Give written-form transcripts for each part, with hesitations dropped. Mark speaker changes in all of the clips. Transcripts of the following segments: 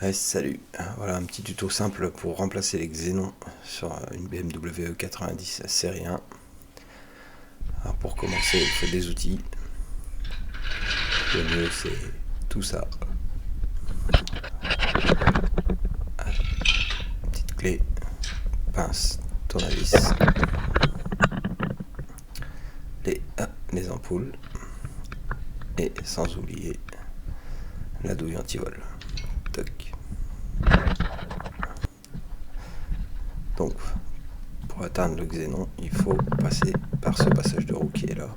Speaker 1: Ouais, salut, voilà un petit tuto simple pour remplacer les xénons sur une BMW E90 série 1. Alors pour commencer, il faut des outils. Le mieux c'est tout ça. Petite clé, pince, tournevis, les ampoules et sans oublier la douille anti-vol. Toc. Donc pour atteindre le xénon, il faut passer par ce passage de roue qui est là.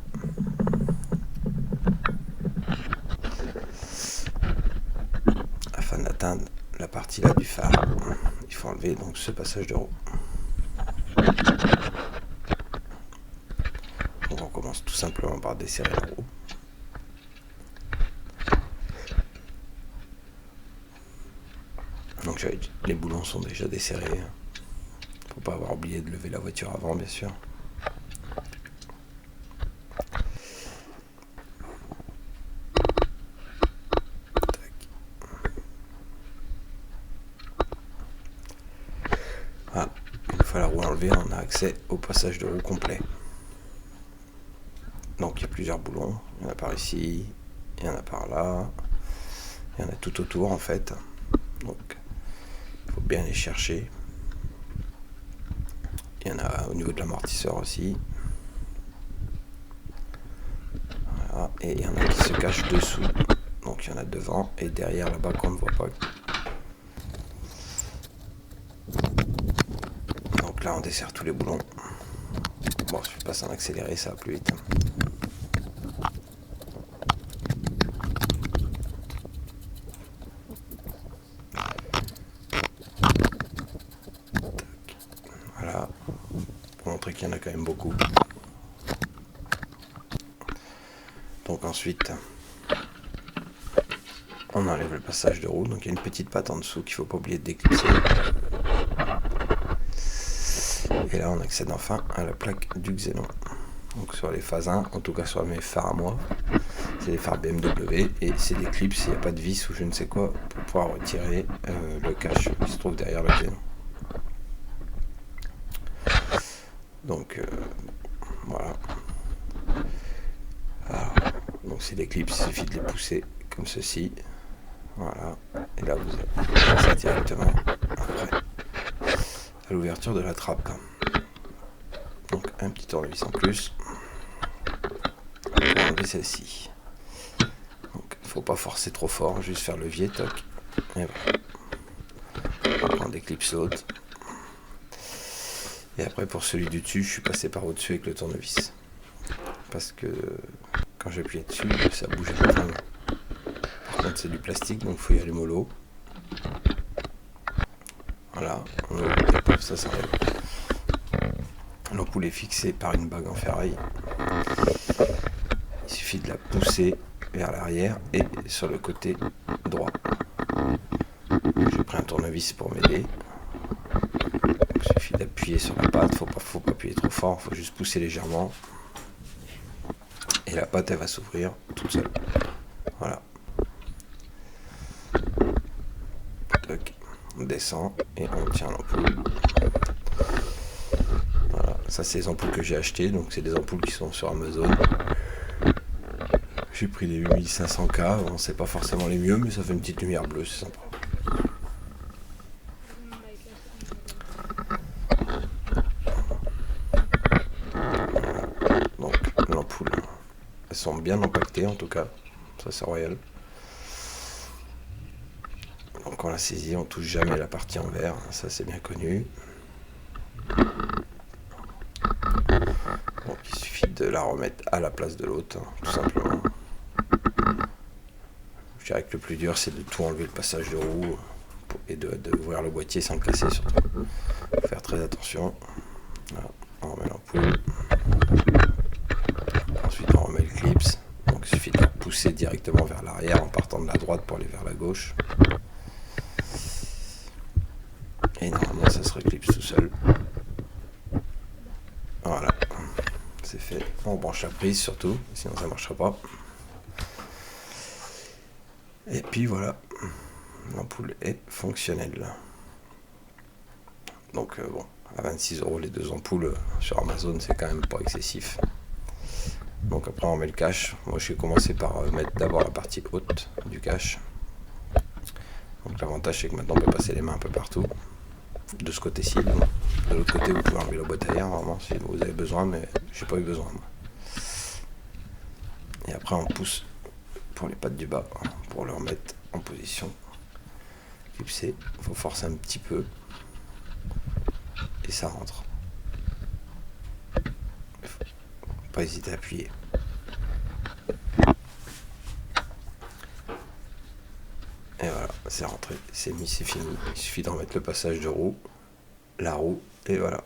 Speaker 1: Afin d'atteindre la partie là du phare, il faut enlever donc ce passage de roue. Donc on commence tout simplement par desserrer la roue. Donc les boulons sont déjà desserrés. Faut pas avoir oublié de lever la voiture avant, bien sûr. Tac. Voilà. Une fois la roue enlevée, on a accès au passage de roue complet. Donc il y a plusieurs boulons. Il y en a par ici, il y en a par là, il y en a tout autour en fait. Donc il faut bien les chercher. Il y en a au niveau de l'amortisseur aussi. Voilà. Et il y en a qui se cachent dessous. Donc il y en a devant et derrière là-bas qu'on ne voit pas. Donc là on dessert tous les boulons. Bon, je passe en accéléré, ça va plus vite. Voilà, pour montrer qu'il y en a quand même beaucoup. Donc ensuite, on enlève le passage de roue. Donc il y a une petite patte en dessous qu'il ne faut pas oublier de déclisser. Et là, on accède enfin à la plaque du xénon. Donc sur les phases 1, en tout cas sur mes phares à moi, c'est des phares BMW et c'est des clips s'il n'y a pas de vis ou je ne sais quoi pour pouvoir retirer le cache qui se trouve derrière le xénon. Donc voilà. Alors, donc c'est des clips, il suffit de les pousser comme ceci. Voilà. Et là vous avez ça directement après à l'ouverture de la trappe. Donc un petit tournevis en plus pour enlever celle-ci. Donc il ne faut pas forcer trop fort, juste faire levier, toc. Et voilà. On prend des clips sautes. Et après pour celui du dessus, je suis passé par au-dessus avec le tournevis. Parce que quand j'appuyais dessus, ça bougeait pas vraiment. Par contre c'est du plastique, donc il faut y aller mollo. Voilà, ça s'enlève. L'ampoule est fixée par une bague en ferraille. Il suffit de la pousser vers l'arrière et sur le côté droit. J'ai pris un tournevis pour m'aider. Il suffit d'appuyer sur la patte, faut pas appuyer trop fort, faut juste pousser légèrement. Et la patte elle va s'ouvrir toute seule. Voilà. On descend et on tient l'ampoule. Voilà, ça c'est les ampoules que j'ai achetées, donc c'est des ampoules qui sont sur Amazon. J'ai pris des 8500K, bon, c'est pas forcément les mieux, mais ça fait une petite lumière bleue, c'est sympa. Voilà. Donc l'ampoule, elles sont bien empaquetées en tout cas, ça c'est royal. Donc on la saisit, on touche jamais la partie en verre, ça c'est bien connu. Donc il suffit de la remettre à la place de l'autre, tout simplement. Je dirais que le plus dur c'est de tout enlever le passage de roue et d'ouvrir le boîtier sans le casser surtout. Faut faire très attention. Voilà, on remet l'ampoule. Ensuite on remet le clips. Donc il suffit de la pousser directement vers l'arrière en partant de la droite pour aller vers la gauche. Et normalement ça se reclipse tout seul. Voilà, c'est fait. On branche la prise surtout, sinon ça ne marchera pas. Et puis voilà, l'ampoule est fonctionnelle. Donc bon, à 26 € les 2 ampoules sur Amazon, c'est quand même pas excessif. Donc après on met le cache. Moi j'ai commencé par mettre d'abord la partie haute du cache. Donc l'avantage c'est que maintenant on peut passer les mains un peu partout. De ce côté-ci, de l'autre côté vous pouvez enlever la boîte à air vraiment si vous avez besoin, mais j'ai pas eu besoin moi. Et après on pousse pour les pattes du bas pour le remettre en position clipsée. Il faut forcer un petit peu et ça rentre. Faut pas hésiter à appuyer. Et voilà, c'est rentré, c'est mis, c'est fini. Il suffit d'en mettre le passage de roue, la roue, et voilà.